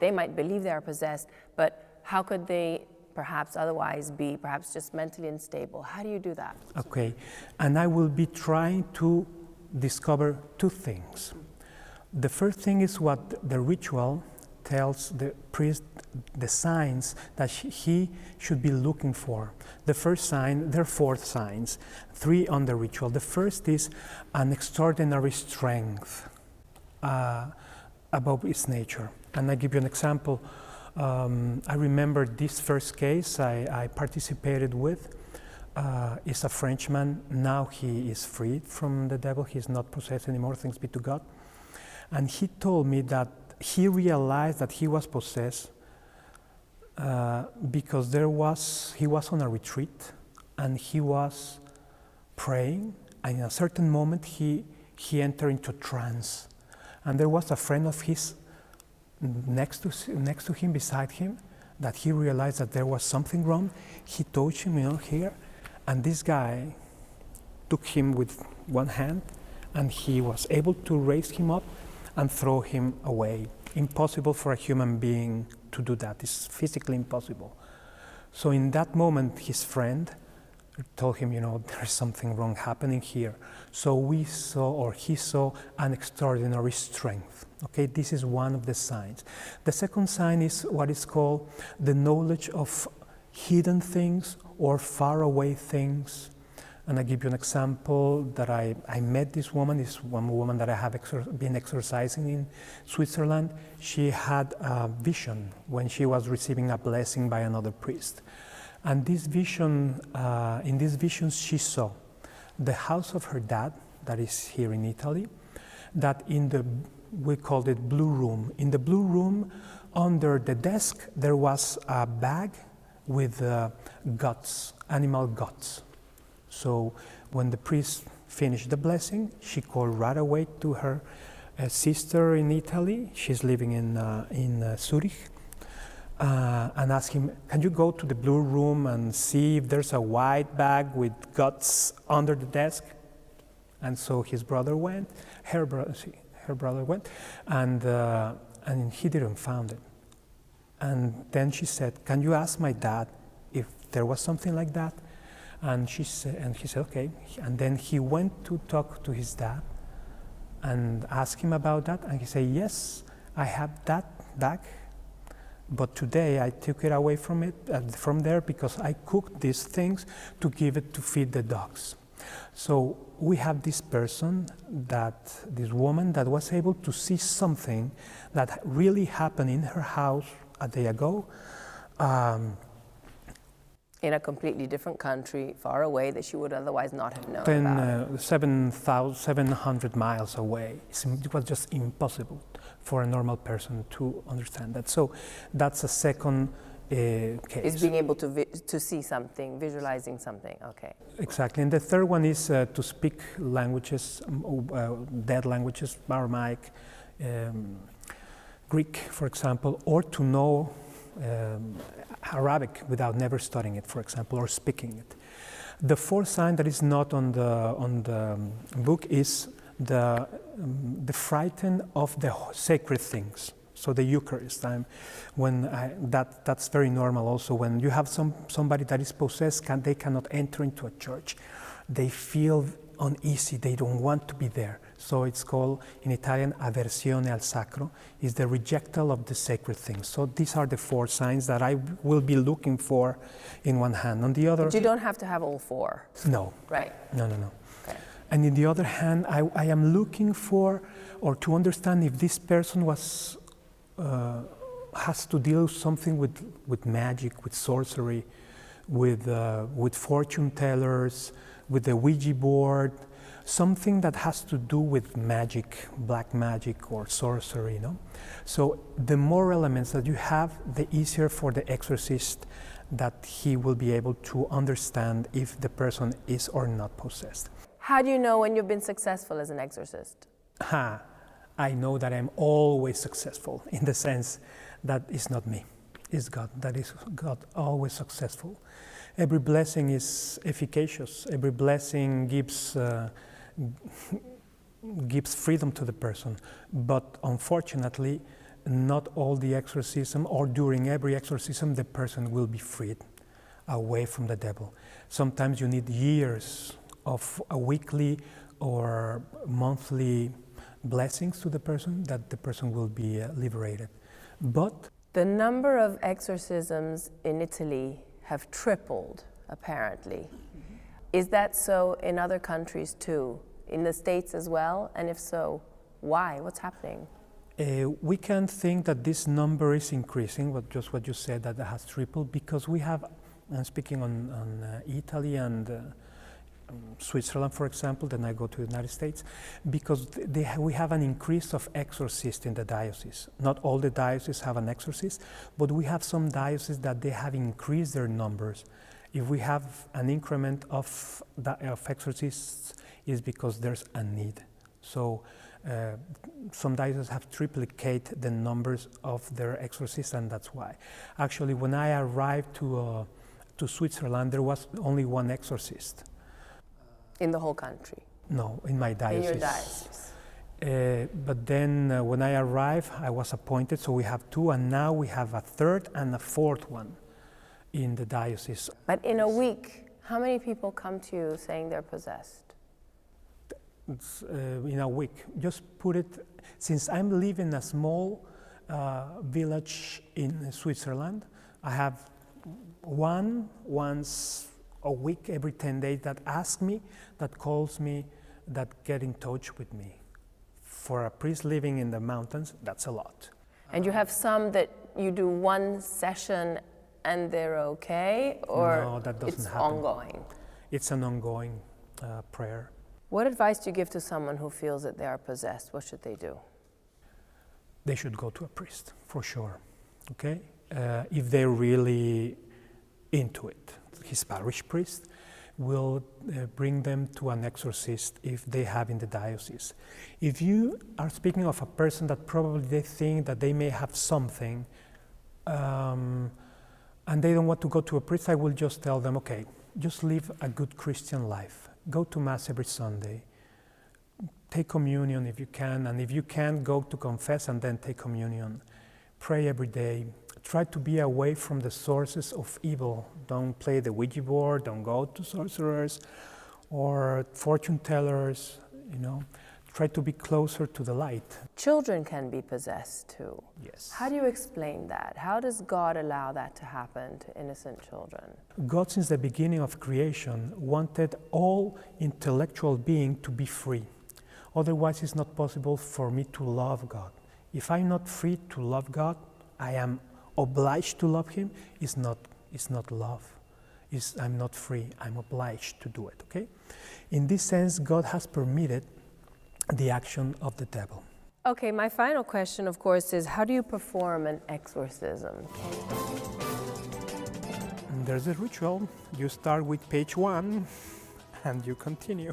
they might believe they are possessed, but how could they perhaps otherwise be perhaps just mentally unstable? How do you do that? Okay, and I will be trying to discover two things. The first thing is what the ritual tells the priest, the signs that he should be looking for. The first sign, there are 4 signs, 3 on the ritual. The first is an extraordinary strength above its nature. And I give you an example. I remember this first case I participated with. Is a Frenchman. Now he is freed from the devil. He's not possessed anymore, thanks be to God. And he told me that he realized that he was possessed because he was on a retreat and he was praying, and in a certain moment he entered into trance. And there was a friend of his next to him, beside him, that he realized that there was something wrong. He touched him, here, and this guy took him with one hand, and he was able to raise him up and throw him away. Impossible for a human being to do that. It's physically impossible. So in that moment, his friend told him, there's something wrong happening here. So he saw an extraordinary strength. Okay, this is one of the signs. The second sign is what is called the knowledge of hidden things or faraway things. And I give you an example that I met this woman, one woman that I have been exorcising in Switzerland. She had a vision when she was receiving a blessing by another priest. And this vision, in this vision she saw the house of her dad, that is here in Italy, that we called it blue room. In the blue room, under the desk, there was a bag with guts, animal guts. So when the priest finished the blessing, she called right away to her sister in Italy. She's living in Zurich, and asked him, can you go to the blue room and see if there's a white bag with guts under the desk? And so his brother went, her brother went, and he didn't find it. And then she said, can you ask my dad if there was something like that? And he said, okay. And then he went to talk to his dad and ask him about that. And he said, yes, I have that bag, but today I took it away from there because I cooked these things to give it to feed the dogs. So we have this person, this woman that was able to see something that really happened in her house a day ago. In a completely different country, far away, that she would otherwise not have known about. 700 miles away. It was just impossible for a normal person to understand that. So that's a second case. Is being able to see something, visualizing something, okay. Exactly, and the third one is to speak languages, dead languages, Aramaic, Greek, for example, or to know Arabic without never studying it, for example, or speaking it. The fourth sign that is not on the book is the frighten of the sacred things. So the Eucharist, that's very normal also. When you have somebody that is possessed, they cannot enter into a church. They feel uneasy, they don't want to be there. So it's called, in Italian, aversione al sacro, is the rejectal of the sacred things. So these are the four signs that I will be looking for in one hand. On the other... But you don't have to have all four. No. Right. No. Okay. And in the other hand, I am looking for, or to understand if this person was, has to deal something with magic, with sorcery, with fortune tellers, with the Ouija board, something that has to do with magic, black magic or sorcery, you know? So the more elements that you have, the easier for the exorcist that he will be able to understand if the person is or not possessed. How do you know when you've been successful as an exorcist? I know that I'm always successful in the sense that it's not me, it's God. That is God always successful. Every blessing is efficacious. Every blessing gives freedom to the person. But unfortunately, not all the exorcism or during every exorcism the person will be freed away from the devil. Sometimes you need years of a weekly or monthly blessings to the person that the person will be liberated. But The number of exorcisms in Italy have tripled, apparently. Is that so in other countries too? In the States as well? And if so, why? What's happening? We can think that this number is increasing, just what you said, that it has tripled, because we have, speaking on Italy and Switzerland, for example, then I go to the United States, because we have an increase of exorcists in the diocese. Not all the dioceses have an exorcist, but we have some dioceses that they have increased their numbers. If we have an increment of exorcists, it's because there's a need. So some dioceses have triplicated the numbers of their exorcists, and that's why. Actually, when I arrived to Switzerland, there was only one exorcist. In the whole country? No, in my diocese. In your diocese. But then when I arrived, I was appointed, so we have two, and now we have a third and a fourth one in the diocese. But in a week, how many people come to you saying they're possessed? In a week. Just put it, since I'm living in a small village in Switzerland, I have once a week, every 10 days, that asks me, that calls me, that get in touch with me. For a priest living in the mountains, that's a lot. And you have some that you do one session and they're okay, or no, that doesn't it's happen. ongoing? It's an ongoing prayer. What advice do you give to someone who feels that they are possessed? What should they do? They should go to a priest, for sure, okay? If they're really into it. His parish priest will bring them to an exorcist if they have in the diocese. If you are speaking of a person that probably they think that they may have something and they don't want to go to a priest, I will just tell them, okay, just live a good Christian life. Go to Mass every Sunday. Take communion if you can, and if you can't, go to confess and then take communion. Pray every day. Try to be away from the sources of evil. Don't play the Ouija board, don't go to sorcerers or fortune tellers, Try to be closer to the light. Children can be possessed too. Yes. How do you explain that? How does God allow that to happen to innocent children? God, since the beginning of creation, wanted all intellectual beings to be free. Otherwise, it's not possible for me to love God. If I'm not free to love God, I am obliged to love Him. It's not love. I'm not free. I'm obliged to do it, okay? In this sense, God has permitted the action of the devil. Okay, my final question, of course, is how do you perform an exorcism? There's a ritual. You start with page 1 and you continue.